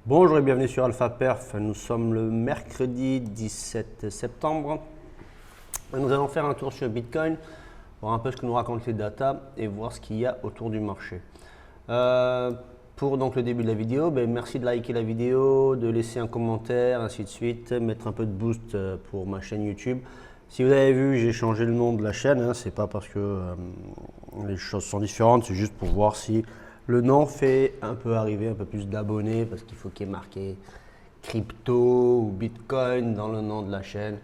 Bonjour et bienvenue sur Alpha Perf. Nous sommes le mercredi 17 septembre. Nous allons faire un tour sur Bitcoin, voir un peu ce que nous racontent les data et voir ce qu'il y a autour du marché. Pour donc le début de la vidéo, merci de liker la vidéo, de laisser un commentaire, ainsi de suite, mettre un peu de boost pour ma chaîne YouTube. Si vous avez vu, j'ai changé le nom de la chaîne, c'est pas parce que les choses sont différentes, c'est juste pour voir si le nom fait un peu arriver un peu plus d'abonnés, parce qu'il faut qu'il y ait marqué crypto ou Bitcoin dans le nom de la chaîne.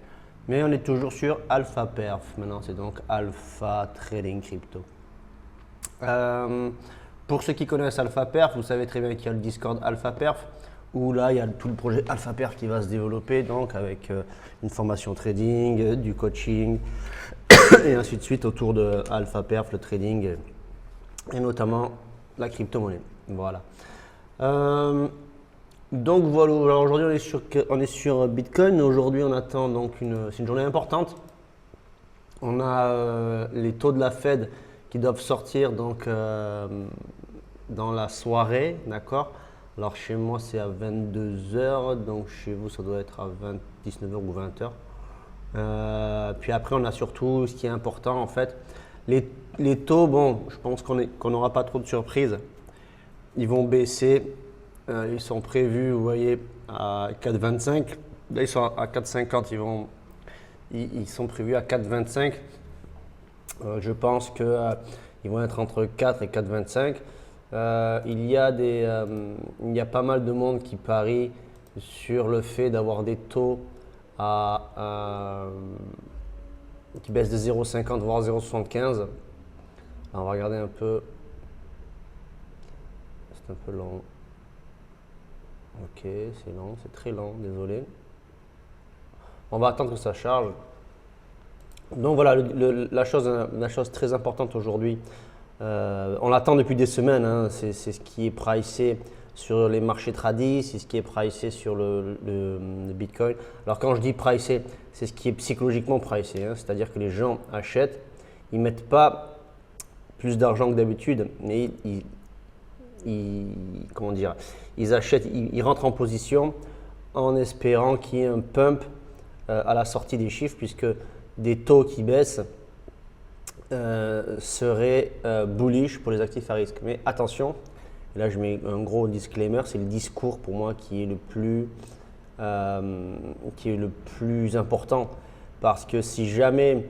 Mais on est toujours sur Alpha Perf, maintenant c'est donc Alpha Trading Crypto. Pour ceux qui connaissent Alpha Perf, vous savez très bien qu'il y a le Discord Alpha Perf, où là il y a tout le projet Alpha Perf qui va se développer, donc avec une formation trading, du coaching et ainsi de suite autour de Alpha Perf, le trading et notamment la crypto-monnaie. Voilà. Donc voilà, aujourd'hui on est sur Bitcoin. Aujourd'hui on attend donc c'est une journée importante. On a les taux de la Fed qui doivent sortir donc dans la soirée, d'accord. Alors chez moi c'est à 22 h, donc chez vous ça doit être à 19 h ou 20 h. Puis après on a surtout ce qui est important en fait, les taux, bon je pense qu'on n'aura pas trop de surprises. Ils vont baisser, ils sont prévus, vous voyez, à 4,25. Là ils sont à 4,50, ils sont prévus à 4,25. Je pense qu'ils vont être entre 4 et 4,25. Il y a pas mal de monde qui parie sur le fait d'avoir des taux qui baissent de 0,50 voire 0,75. On va regarder un peu. C'est un peu lent. Ok, c'est lent, c'est très lent, désolé. On va attendre que ça charge. Donc voilà, la chose très importante aujourd'hui, on l'attend depuis des semaines, c'est ce qui est pricé sur les marchés tradis, c'est ce qui est pricé sur le Bitcoin. Alors quand je dis pricé, c'est ce qui est psychologiquement pricé, c'est-à-dire que les gens achètent, ils ne mettent pas plus d'argent que d'habitude, mais ils achètent, ils rentrent en position en espérant qu'il y ait un pump à la sortie des chiffres, puisque des taux qui baissent seraient bullish pour les actifs à risque. Mais attention, et là je mets un gros disclaimer, c'est le discours pour moi qui est le plus important, parce que si jamais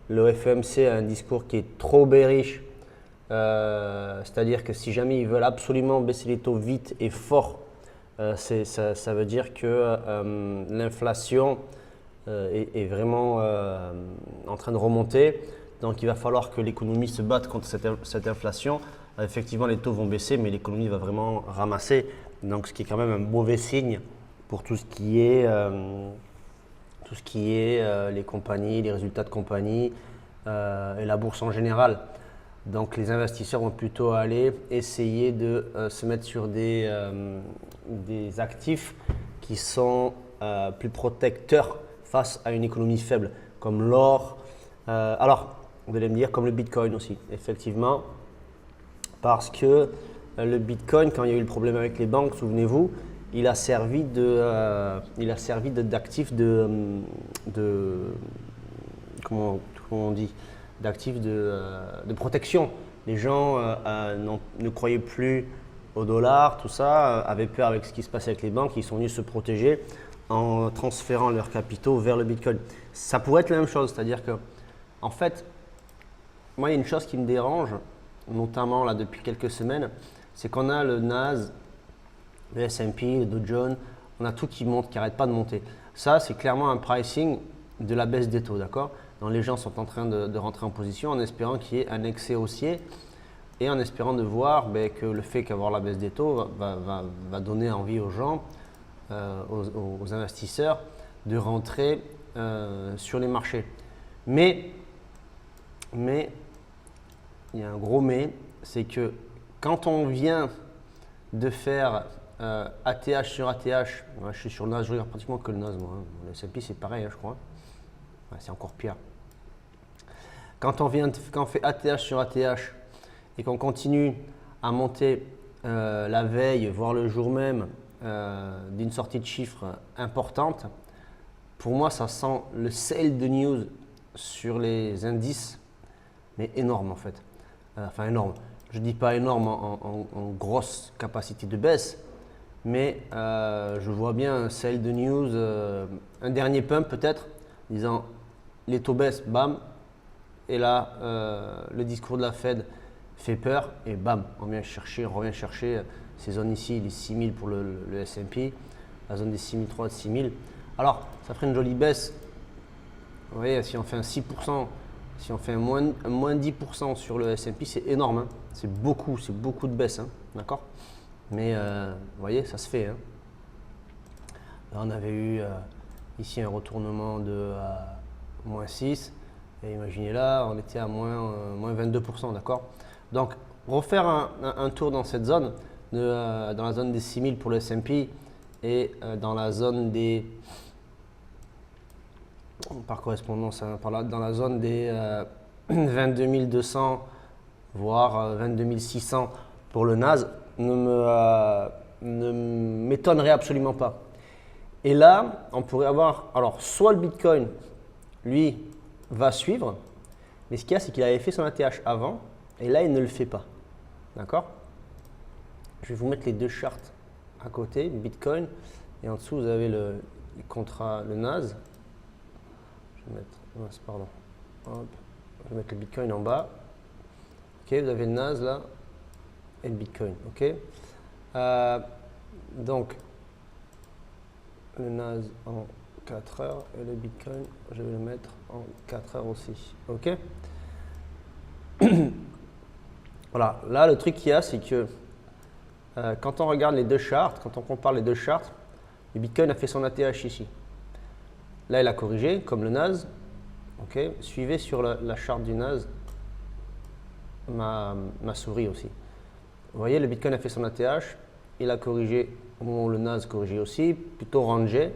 le FOMC a un discours qui est trop bearish, c'est-à-dire que si jamais ils veulent absolument baisser les taux vite et fort, ça veut dire que l'inflation est vraiment en train de remonter. Donc il va falloir que l'économie se batte contre cette inflation. Effectivement, les taux vont baisser, mais l'économie va vraiment ramasser. Donc ce qui est quand même un mauvais signe pour tout ce qui est les compagnies, les résultats de compagnies et la bourse en général. Donc les investisseurs vont plutôt aller essayer de se mettre sur des actifs qui sont plus protecteurs face à une économie faible, comme l'or. Alors, vous allez me dire, comme le Bitcoin aussi, effectivement, parce que le Bitcoin, quand il y a eu le problème avec les banques, souvenez-vous, il a servi d'actif comment on dit, d'actifs de protection. Les gens ne croyaient plus au dollar, tout ça, avaient peur avec ce qui se passait avec les banques, ils sont venus se protéger en transférant leurs capitaux vers le Bitcoin. Ça pourrait être la même chose, c'est-à-dire que, en fait, moi, il y a une chose qui me dérange, notamment là depuis quelques semaines, c'est qu'on a le Nas, le S&P, le Dow Jones, on a tout qui monte, qui n'arrête pas de monter. Ça, c'est clairement un pricing de la baisse des taux, d'accord? Donc les gens sont en train de rentrer en position en espérant qu'il y ait un excès haussier et en espérant de voir que le fait qu'avoir la baisse des taux va donner envie aux gens, aux investisseurs, de rentrer sur les marchés. Mais il y a un gros mais, c'est que quand on vient de faire ATH sur ATH, moi, je suis sur le NAS, je regarde pratiquement que le NAS, moi, le S&P c'est pareil, je crois. Ouais, c'est encore pire. Quand on fait ATH sur ATH et qu'on continue à monter la veille, voire le jour même, d'une sortie de chiffres importante, pour moi, ça sent le sale de news sur les indices, mais énorme en fait. Enfin énorme. Je ne dis pas énorme en grosse capacité de baisse, mais je vois bien un sale de news, un dernier pump peut-être, disant les taux baissent, bam, et là le discours de la Fed fait peur et bam, on revient chercher ces zones ici, les 6000 pour le S&P, la zone des 6300, 6000. Alors, ça ferait une jolie baisse. Vous voyez, si on fait un 6%, si on fait un moins 10% sur le S&P, c'est énorme. Hein. C'est beaucoup de baisse. Hein, d'accord? Mais vous voyez, ça se fait. Hein. Là, on avait eu ici un retournement de moins 6. Et imaginez là, on était à moins 22%. D'accord? Donc, refaire un tour dans cette zone, dans la zone des 6000 pour le S&P et dans la zone des, par correspondance, hein, dans la zone des 22 200 voire 22 600 pour le NAS ne m'étonnerait absolument pas. Et là, on pourrait avoir, alors soit le Bitcoin, lui, va suivre, mais ce qu'il y a, c'est qu'il avait fait son ATH avant, et là, il ne le fait pas. D'accord? Je vais vous mettre les deux charts à côté, Bitcoin, et en dessous, vous avez le contrat, le NAS. Je vais mettre, pardon. Hop. Je vais mettre le Bitcoin en bas. Ok, vous avez le NAS là, et le Bitcoin. Ok. Donc, le NAS en 4 heures et le Bitcoin, je vais le mettre en 4 heures aussi. Ok. Voilà, là le truc qu'il y a, c'est que quand on regarde les deux charts, quand on compare les deux charts, le Bitcoin a fait son ATH ici. Là, il a corrigé, comme le NAS. Ok. Suivez sur la charte du NAS ma souris aussi. Vous voyez, le Bitcoin a fait son ATH, il a corrigé au moment où le NAS corrigeait aussi, plutôt rangé.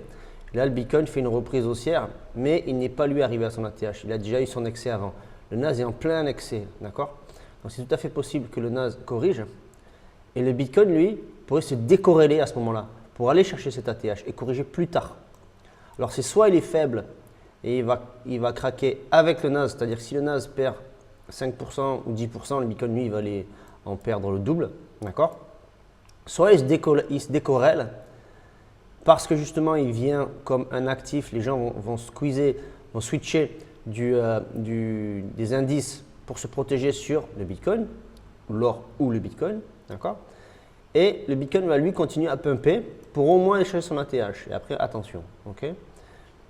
Là, le Bitcoin fait une reprise haussière, mais il n'est pas lui arrivé à son ATH. Il a déjà eu son excès avant. Le NAS est en plein excès, d'accord? Donc, c'est tout à fait possible que le NAS corrige. Et le Bitcoin, lui, pourrait se décorréler à ce moment-là pour aller chercher cet ATH et corriger plus tard. Alors, c'est soit il est faible et il va craquer avec le NAS, c'est-à-dire que si le NAS perd 5% ou 10%, le Bitcoin, lui, il va aller en perdre le double, d'accord? Soit il se décorrèle parce que justement, il vient comme un actif, les gens vont switcher des indices pour se protéger sur le Bitcoin, l'or ou le Bitcoin, d'accord? Et le Bitcoin va lui continuer à pumper pour au moins échanger son ATH. Et après, attention, ok?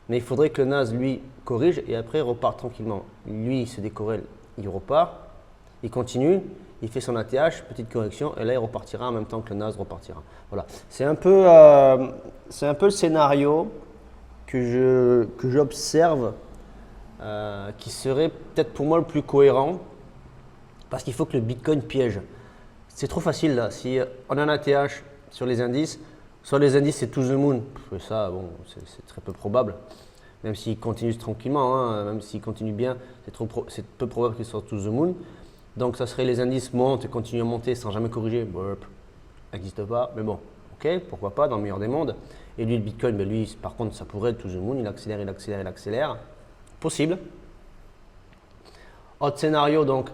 Mais il faudrait que le NAS, lui, corrige et après repart tranquillement. Lui, il se décorrèle, il repart, il continue, il fait son ATH, petite correction, et là, il repartira en même temps que le NAS repartira. Voilà, c'est un peu le scénario que j'observe, qui serait peut-être pour moi le plus cohérent, parce qu'il faut que le Bitcoin piège. C'est trop facile là, si on a un ATH sur les indices, soit les indices c'est to the moon, et ça bon, c'est très peu probable, même s'il continue tranquillement, hein, même s'il continue bien, c'est peu probable qu'il soit to the moon. Donc ça serait les indices montent et continuent à monter sans jamais corriger, n'existe pas, mais bon, ok, pourquoi pas dans le meilleur des mondes. Et lui le Bitcoin, ben lui par contre ça pourrait être to the moon, il accélère, il accélère, il accélère, possible. Autre scénario donc,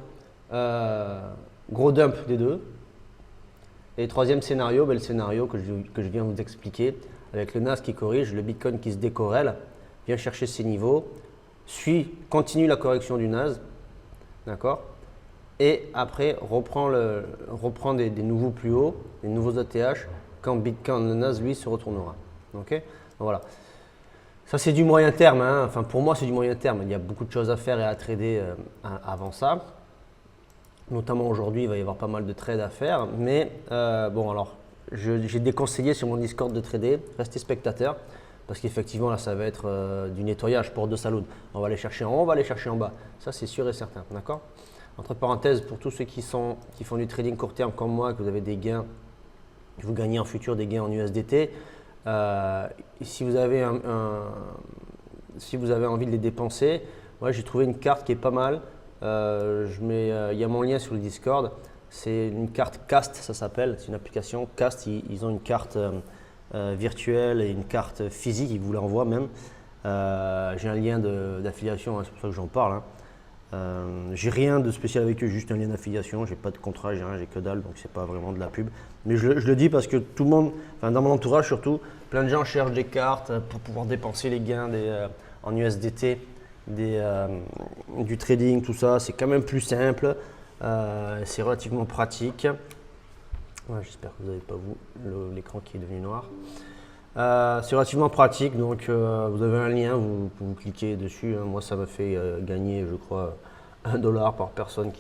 gros dump des deux. Et troisième scénario, ben, le scénario que je viens de vous expliquer, avec le NAS qui corrige, le Bitcoin qui se décorrèle, vient chercher ses niveaux, continue la correction du NAS, d'accord? Et après reprend des nouveaux plus hauts, des nouveaux ATH, quand le NAS lui se retournera. Okay? Donc, voilà. Ça c'est du moyen terme, hein. Enfin pour moi c'est du moyen terme, il y a beaucoup de choses à faire et à trader avant ça. Notamment aujourd'hui, il va y avoir pas mal de trades à faire. Mais bon, alors, j'ai déconseillé sur mon Discord de trader. Restez spectateur. Parce qu'effectivement, là, ça va être du nettoyage pour deux saloons. On va aller chercher en haut, on va aller chercher en bas. Ça, c'est sûr et certain. D'accord? Entre parenthèses, pour tous ceux qui font du trading court terme comme moi, que vous avez des gains, que vous gagnez en futur des gains en USDT, si vous avez envie de les dépenser, moi, j'ai trouvé une carte qui est pas mal. Il y a mon lien sur le Discord, c'est une carte Cast, ça s'appelle, c'est une application Cast, ils ont une carte virtuelle et une carte physique, il vous l'envoie même. J'ai un lien d'affiliation, hein, c'est pour ça que j'en parle. Hein. J'ai rien de spécial avec eux, juste un lien d'affiliation, j'ai pas de contrat, j'ai rien, j'ai que dalle, donc c'est pas vraiment de la pub. Mais je le dis parce que tout le monde, enfin dans mon entourage surtout, plein de gens cherchent des cartes pour pouvoir dépenser les gains en USDT, du trading, tout ça. C'est quand même plus simple, c'est relativement pratique. Ouais, j'espère que vous n'avez pas vu l'écran qui est devenu noir. C'est relativement pratique, donc vous avez un lien, vous cliquez dessus. Hein. Moi, ça m'a fait gagner, je crois, $1 par personne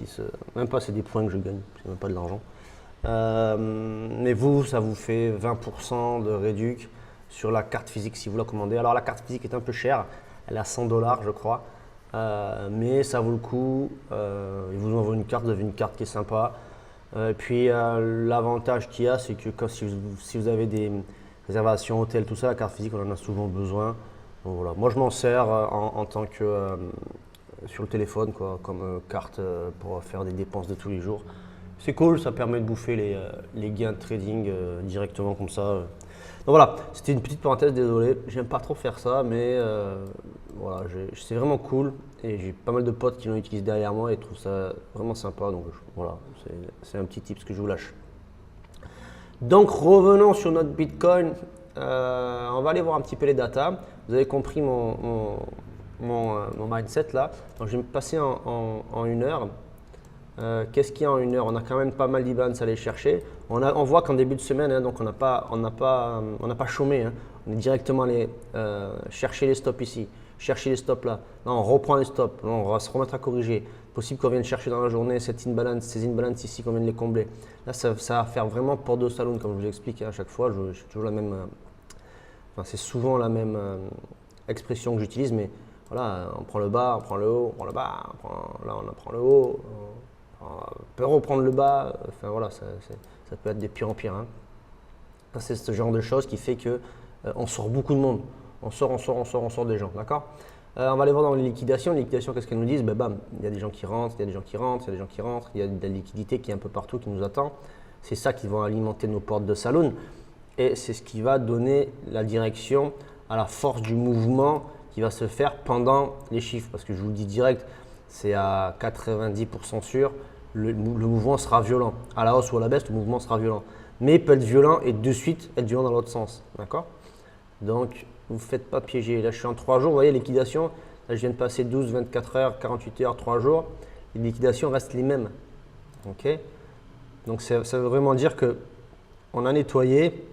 même pas, c'est des points que je gagne, c'est même pas de l'argent. Mais vous, ça vous fait 20% de réduc sur la carte physique si vous la commandez. Alors, la carte physique est un peu chère, elle est à $100, je crois, mais ça vaut le coup. Ils vous envoient une carte, vous avez une carte qui est sympa. Et puis, l'avantage qu'il y a, c'est que si vous avez des réservation, hôtel, tout ça, la carte physique, on en a souvent besoin. Donc voilà. Moi, je m'en sers en tant que sur le téléphone, quoi, comme carte pour faire des dépenses de tous les jours. C'est cool, ça permet de bouffer les gains de trading directement comme ça. Donc voilà, c'était une petite parenthèse, désolé. J'aime pas trop faire ça, mais voilà, c'est vraiment cool. Et j'ai pas mal de potes qui l'ont utilisé derrière moi et trouvent ça vraiment sympa. Donc voilà, c'est un petit tip que je vous lâche. Donc revenons sur notre Bitcoin, on va aller voir un petit peu les datas. Vous avez compris mon mindset là. Donc je vais me passer en une heure. Qu'est-ce qu'il y a en une heure? On a quand même pas mal d'Ibans à aller chercher. On voit qu'en début de semaine, hein, donc on n'a pas chômé. Hein. On est directement allé chercher les stops ici, chercher les stops là. Là, on reprend les stops. Là, on va se remettre à corriger. Possible qu'on vienne chercher dans la journée ces imbalance ici, qu'on vienne les combler. Là, ça va faire vraiment porte de saloon, comme je vous l'explique à chaque fois. J'ai toujours la même, c'est souvent la même expression que j'utilise, mais voilà, on prend le bas, on prend le haut, on prend le bas, là on prend le haut, on peut reprendre le bas. Enfin voilà, ça peut être de pire en pire. Hein. C'est ce genre de choses qui fait que on sort beaucoup de monde. On sort des gens, d'accord? On va aller voir dans les liquidations. Les liquidations, qu'est-ce qu'elles nous disent? Ben, bam, il y a des gens qui rentrent, il y a des gens qui rentrent, il y a des gens qui rentrent, il y a de la liquidité qui est un peu partout, qui nous attend. C'est ça qui va alimenter nos portes de saloon et c'est ce qui va donner la direction à la force du mouvement qui va se faire pendant les chiffres. Parce que je vous le dis direct, c'est à 90% sûr, le mouvement sera violent. À la hausse ou à la baisse, le mouvement sera violent. Mais il peut être violent et de suite être violent dans l'autre sens, d'accord? Donc, vous ne vous faites pas piéger. Là, je suis en 3 jours. Vous voyez, liquidation. Là, je viens de passer 12, 24 heures, 48 heures, 3 jours. Les liquidations restent les mêmes. OK? Donc, ça veut vraiment dire qu'on a nettoyé,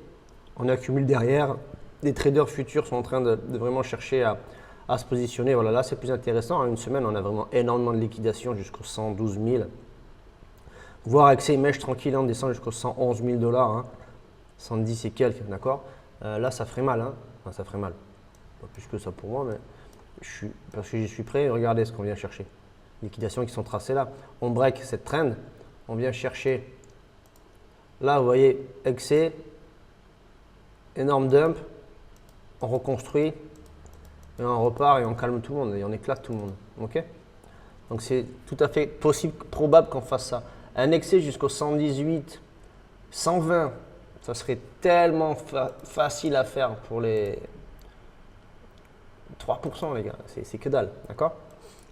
on accumule derrière. Les traders futurs sont en train de vraiment chercher à se positionner. Voilà, là, c'est plus intéressant. En une semaine, on a vraiment énormément de liquidations jusqu'aux 112 000. Voire avec ces mèches tranquilles, on descend jusqu'aux 111 000 $. Hein. 110 et quelques, d'accord? Là, ça ferait mal. Hein. Enfin, ça ferait mal. Pas plus que ça pour moi, mais parce que j'y suis prêt. Regardez ce qu'on vient chercher. Liquidations qui sont tracées là. On break cette trend. On vient chercher. Là, vous voyez, excès, énorme dump. On reconstruit. Et on repart et on calme tout le monde. Et on éclate tout le monde. OK? Donc, c'est tout à fait possible, probable qu'on fasse ça. Un excès jusqu'au 118, 120. Ça serait tellement facile à faire pour les 3%, les gars. C'est que dalle, d'accord?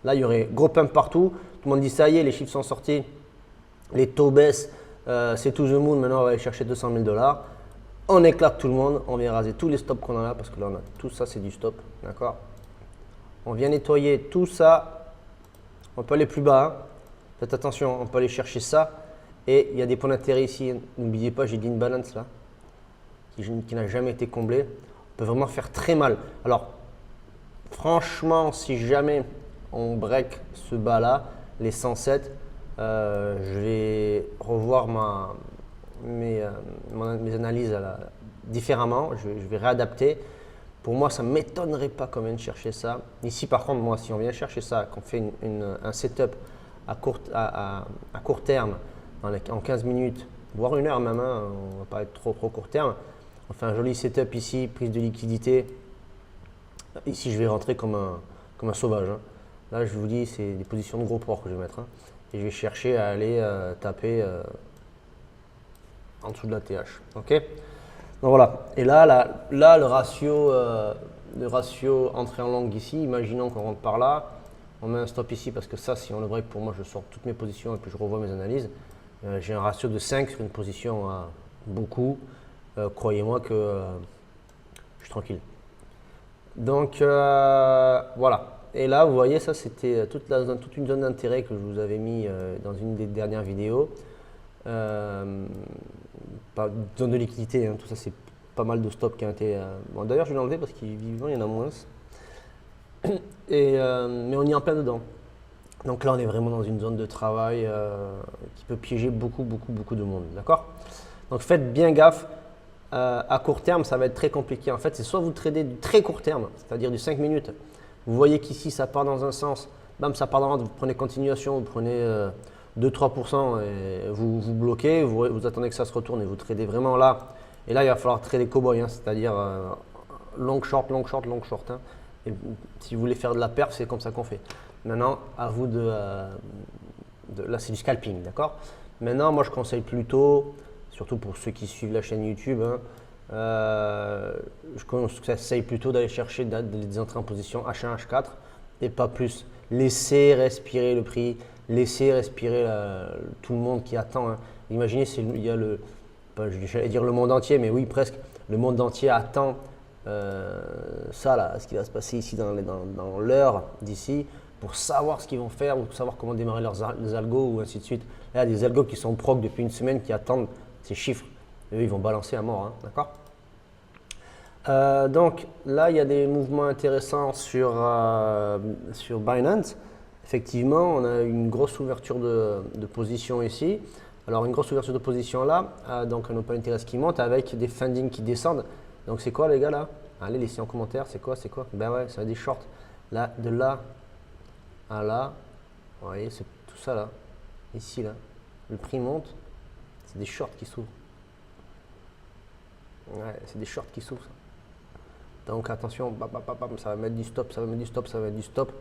Là, il y aurait gros pump partout. Tout le monde dit ça y est, les chiffres sont sortis. Les taux baissent. C'est to the moon. Maintenant, on va aller chercher 200 000 $. On éclate tout le monde. On vient raser tous les stops qu'on a là parce que là, on a tout ça, c'est du stop, d'accord? On vient nettoyer tout ça. On peut aller plus bas. Hein. Faites attention, on peut aller chercher ça. Et il y a des points d'intérêt ici. N'oubliez pas, j'ai dit une balance là, qui n'a jamais été comblée. On peut vraiment faire très mal. Alors, franchement, si jamais on break ce bas là, les 107, je vais revoir mes analyses différemment. Je vais réadapter. Pour moi, ça ne m'étonnerait pas qu'on vienne chercher ça. Ici, par contre, moi, si on vient chercher ça, qu'on fait un setup à court terme, en 15 minutes, voire une heure même, hein, on ne va pas être trop court terme. On fait un joli setup ici, prise de liquidité. Ici, je vais rentrer comme un sauvage. Hein. Là, je vous dis, c'est des positions de gros porc que je vais mettre. Hein. Et je vais chercher à aller taper en dessous de la TH. OK? Donc Donc voilà. Et là, le ratio entrée en longue ici, imaginons qu'on rentre par là, on met un stop ici parce que ça, si on le break, pour moi, je sors toutes mes positions et puis je revois mes analyses. J'ai un ratio de 5 sur une position à beaucoup. Croyez-moi que je suis tranquille. Donc voilà. Et là, vous voyez, ça c'était toute une zone d'intérêt que je vous avais mis dans une des dernières vidéos. Pas zone de liquidité, hein, tout ça c'est pas mal de stops qui ont été. Bon, d'ailleurs, je vais l'enlever parce qu'il vivant, il y en a moins. Mais on y est en plein dedans. Donc là, on est vraiment dans une zone de travail qui peut piéger beaucoup de monde. D'accord? Donc faites bien gaffe. À court terme, ça va être très compliqué. En fait, c'est soit vous tradez du très court terme, c'est-à-dire du 5 minutes. Vous voyez qu'ici, ça part dans un sens, bam, ça part dans l'autre, vous prenez continuation, vous prenez 2-3% et vous bloquez, vous attendez que ça se retourne et vous tradez vraiment là. Et là, il va falloir trader cowboy, hein, c'est-à-dire long short, long short, long short. Hein. Et si vous voulez faire de la perf, c'est comme ça qu'on fait. Maintenant, à vous là, c'est du scalping, d'accord? Maintenant, moi, je conseille plutôt, surtout pour ceux qui suivent la chaîne YouTube, hein, je conseille plutôt d'aller chercher des entrées en position H1, H4 et pas plus. Laissez respirer le prix, laissez respirer tout le monde qui attend. Hein. Imaginez, il y a j'allais dire le monde entier, mais oui, presque. Le monde entier attend ça, là, ce qui va se passer ici dans l'heure d'ici, pour savoir ce qu'ils vont faire, ou pour savoir comment démarrer les algos, ou ainsi de suite. Là, il y a des algos qui sont proc depuis une semaine, qui attendent ces chiffres. Eux, ils vont balancer à mort, hein, d'accord? Donc là, il y a des mouvements intéressants sur Binance. Effectivement, on a une grosse ouverture de position ici. Alors, une grosse ouverture de position là, donc un open interest qui monte avec des funding qui descendent. Donc, c'est quoi les gars là? Allez, laissez en commentaire, c'est quoi? Ben ouais, ça va des shorts. Là, de là à là, vous voyez, c'est tout ça là, ici là. Le prix monte, c'est des shorts qui s'ouvrent. Ouais, c'est des shorts qui s'ouvrent. Donc attention, ça va mettre du stop, ça va mettre du stop, ça va mettre du stop.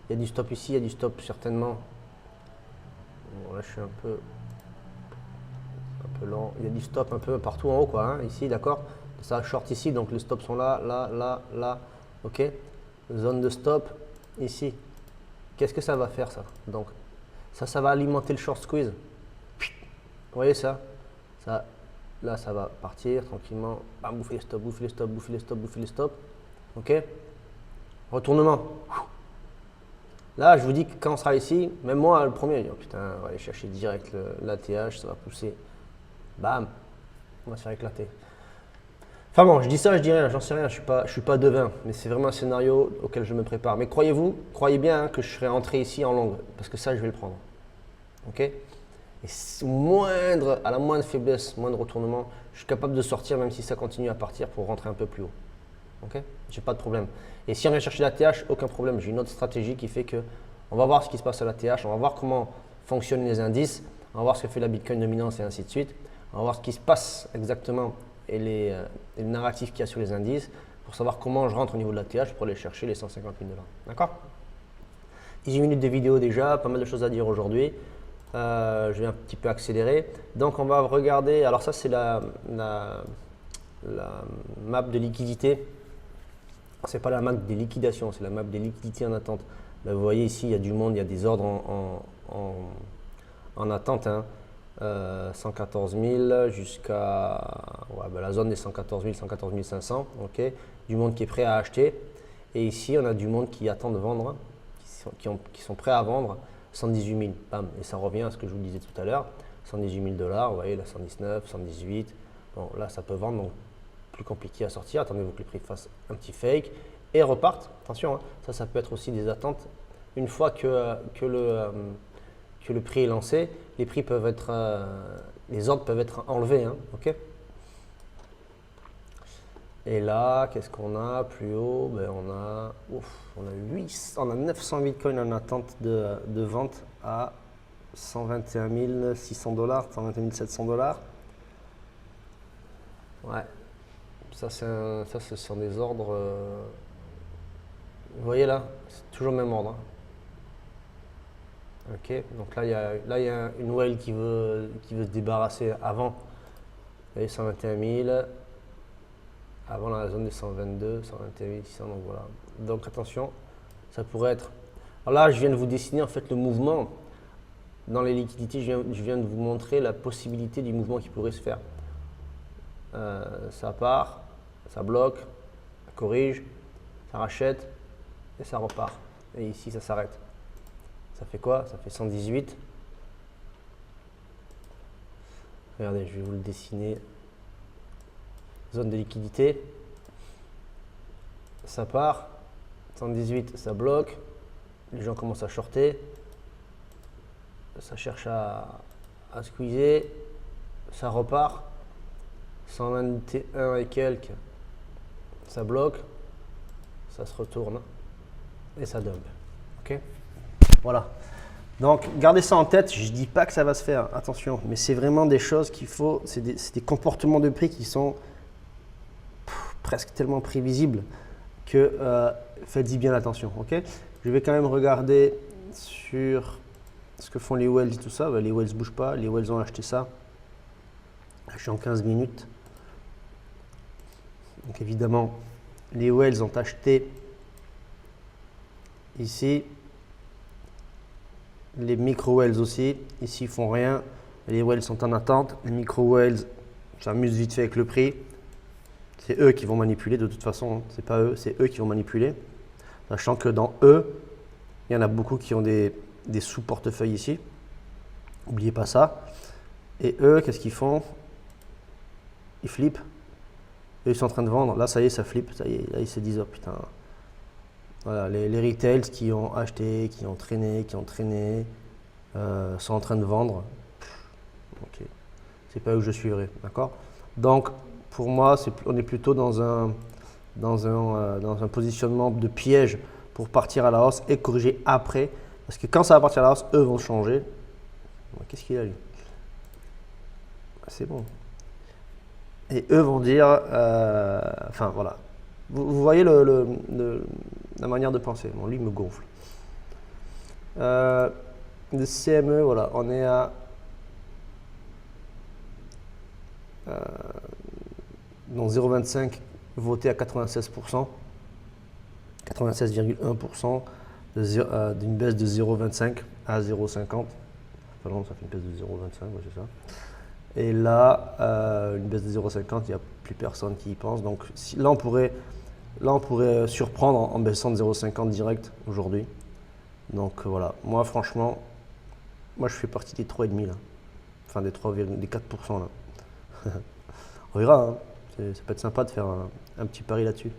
Il y a du stop ici, il y a du stop certainement. Bon, là, je suis un peu lent. Il y a du stop un peu partout en haut, quoi. Hein, ici, d'accord. Ça short ici, donc les stops sont là, là, là, là. Ok. Zone de stop ici. Qu'est-ce que ça va faire ça? Donc ça va alimenter le short squeeze. Vous voyez ça? Là, ça va partir tranquillement. Bam, bouffer les stops, bouffer les stops, bouffer les stops, bouffer les stops. Ok. Retournement. Là, je vous dis que quand on sera ici, même moi, le premier, je dis, oh, putain, on va aller chercher direct l'ATH, ça va pousser. Bam, on va se faire éclater. Enfin bon, je dis ça, je dis rien, j'en sais rien, je suis pas devin, mais c'est vraiment un scénario auquel je me prépare. Mais croyez bien hein, que je serai entré ici en longue, parce que ça, je vais le prendre. Ok? Et à la moindre faiblesse, moindre retournement, je suis capable de sortir même si ça continue à partir pour rentrer un peu plus haut. Ok? J'ai pas de problème. Et si on vient chercher la TH, aucun problème. J'ai une autre stratégie qui fait que on va voir ce qui se passe à la TH, on va voir comment fonctionnent les indices, on va voir ce que fait la Bitcoin dominance et ainsi de suite. On va voir ce qui se passe exactement et les narratifs qu'il y a sur les indices pour savoir comment je rentre au niveau de la TH pour aller chercher les 150 000 $. D'accord? 18 minutes de vidéo déjà, pas mal de choses à dire aujourd'hui. Je vais un petit peu accélérer. Donc on va regarder, alors ça c'est la map de liquidité. C'est pas la map des liquidations, c'est la map des liquidités en attente. Là, vous voyez ici, il y a du monde, il y a des ordres en attente. Hein. 114 000 jusqu'à la zone des 114 000, 114 500. Okay. Du monde qui est prêt à acheter. Et ici, on a du monde qui attend de vendre, qui sont prêts à vendre 118 000. Bam. Et ça revient à ce que je vous disais tout à l'heure. 118 000 $, vous voyez, là 119, 118. Bon, là, ça peut vendre, donc plus compliqué à sortir. Attendez-vous que le prix fasse un petit fake et repartent. Attention, hein, ça peut être aussi des attentes. Une fois que le prix est lancé, les prix peuvent être, les ordres peuvent être enlevés. Hein, ok. Et là, qu'est-ce qu'on a plus haut? Ben, on a 900 bitcoins en attente de vente à 121 600 $, 121 700 $. Ouais, ça ce sont des ordres. Vous voyez là, c'est toujours le même ordre. Hein. Ok, donc là il y a une whale qui veut se débarrasser avant. Vous voyez, 121 000. la zone des 122, 121, 600, donc voilà. Donc attention, ça pourrait être… Alors là, je viens de vous dessiner en fait le mouvement. Dans les liquidités, je viens de vous montrer la possibilité du mouvement qui pourrait se faire. Ça part, ça bloque, ça corrige, ça rachète et ça repart. Et ici, ça s'arrête. Ça fait quoi? Ça fait 118. Regardez, je vais vous le dessiner. Zone de liquidité. Ça part. 118, ça bloque. Les gens commencent à shorter. Ça cherche à squeezer. Ça repart. 121 et quelques. Ça bloque. Ça se retourne. Et ça dump. Ok? Voilà. Donc, gardez ça en tête. Je ne dis pas que ça va se faire, attention, mais c'est vraiment des choses qu'il faut. C'est des comportements de prix qui sont presque tellement prévisibles que faites-y bien attention. Ok? Je vais quand même regarder sur ce que font les whales et tout ça. Les whales ne bougent pas. Les whales ont acheté ça. Acheté en 15 minutes. Donc, évidemment, les whales ont acheté ici. Les micro-whales aussi, ici ils font rien, les whales sont en attente, les micro-whales s'amusent vite fait avec le prix, c'est eux qui vont manipuler de toute façon, hein. C'est pas eux, c'est eux qui vont manipuler, sachant que dans eux, il y en a beaucoup qui ont des sous-portefeuilles ici, n'oubliez pas ça, et eux qu'est-ce qu'ils font? Ils flippent, eux ils sont en train de vendre, là ça y est ça flippe, ça y est, là ils se disent oh putain. Voilà, les retails qui ont acheté, qui ont traîné, sont en train de vendre. Ok, c'est pas eux que je suivrai, d'accord? Donc, pour moi, on est plutôt dans un positionnement de piège pour partir à la hausse et corriger après. Parce que quand ça va partir à la hausse, eux vont changer. Qu'est-ce qu'il a lui? C'est bon. Et eux vont dire, enfin voilà. Vous voyez la manière de penser. Bon, lui, il me gonfle. Le CME, voilà, on est à donc 0,25 voté à 96%, 96,1% d'une baisse de 0,25 à 0,50. Pardon, ça fait une baisse de 0,25, ouais, c'est ça. Et là, une baisse de 0,50, il n'y a plus personne qui y pense. Donc là, on pourrait surprendre en baissant de 0,50 direct aujourd'hui. Donc voilà, moi franchement, moi je fais partie des 3,5 là. Enfin des 4% là. On verra, hein. Ça peut être sympa de faire un petit pari là-dessus.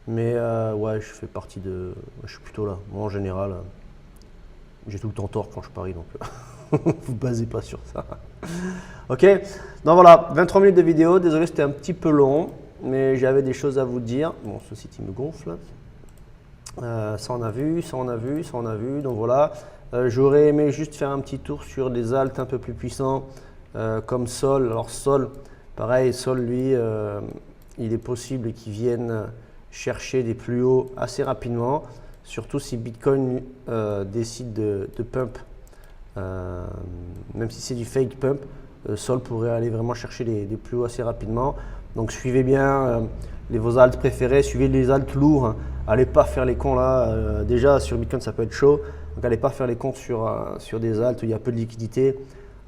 Mais ouais, je fais partie de… Je suis plutôt là. Moi en général, j'ai tout le temps tort quand je parie, donc vous basez pas sur ça. Ok, donc voilà, 23 minutes de vidéo. Désolé, c'était un petit peu long, mais j'avais des choses à vous dire. Bon, ce site il me gonfle. Ça on a vu, ça on a vu, ça on a vu. Donc voilà, j'aurais aimé juste faire un petit tour sur des alts un peu plus puissants comme Sol. Alors Sol, pareil, Sol lui, il est possible qu'il vienne chercher des plus hauts assez rapidement, surtout si Bitcoin décide de pump. Même si c'est du fake pump, Sol pourrait aller vraiment chercher des plus hauts assez rapidement. Donc suivez bien vos alts préférés, suivez les alts lourds, hein. Allez pas faire les cons là, déjà sur Bitcoin ça peut être chaud, donc allez pas faire les cons sur des alts où il y a peu de liquidité.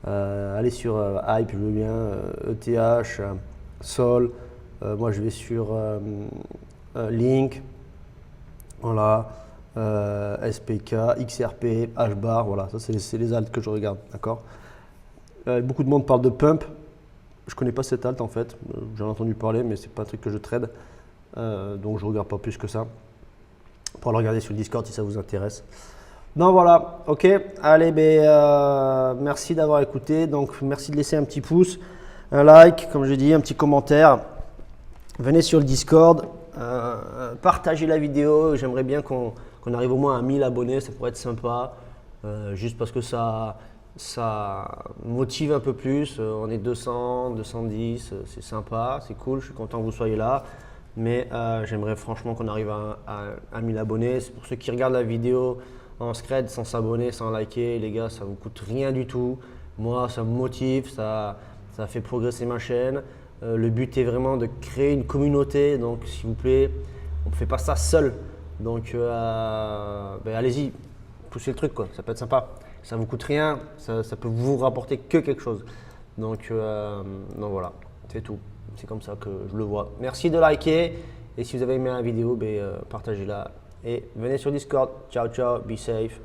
Allez sur Hype, je veux bien, ETH, Sol, moi je vais sur Link, voilà, SPK, XRP, HBAR, voilà, ça c'est les alts que je regarde, d'accord. Beaucoup de monde parle de pump. Je connais pas cette alt en fait, j'en ai entendu parler mais c'est pas un truc que je trade, donc je regarde pas plus que ça. Pour le regarder sur le Discord si ça vous intéresse. Donc voilà, ok, allez, merci d'avoir écouté, donc merci de laisser un petit pouce, un like, comme je dis, un petit commentaire. Venez sur le Discord, partagez la vidéo, j'aimerais bien qu'on arrive au moins à 1000 abonnés, ça pourrait être sympa, juste parce que ça motive un peu plus. On est 200, 210, c'est sympa, c'est cool, je suis content que vous soyez là. Mais j'aimerais franchement qu'on arrive à 1000 abonnés. C'est pour ceux qui regardent la vidéo en scred sans s'abonner, sans liker, les gars, ça ne vous coûte rien du tout. Moi, ça me motive, ça fait progresser ma chaîne. Le but est vraiment de créer une communauté, donc s'il vous plaît, on ne fait pas ça seul. Donc allez-y, poussez le truc, quoi. Ça peut être sympa. Ça ne vous coûte rien, ça peut vous rapporter que quelque chose. Donc voilà, c'est tout. C'est comme ça que je le vois. Merci de liker et si vous avez aimé la vidéo, partagez-la et venez sur Discord. Ciao, ciao, be safe.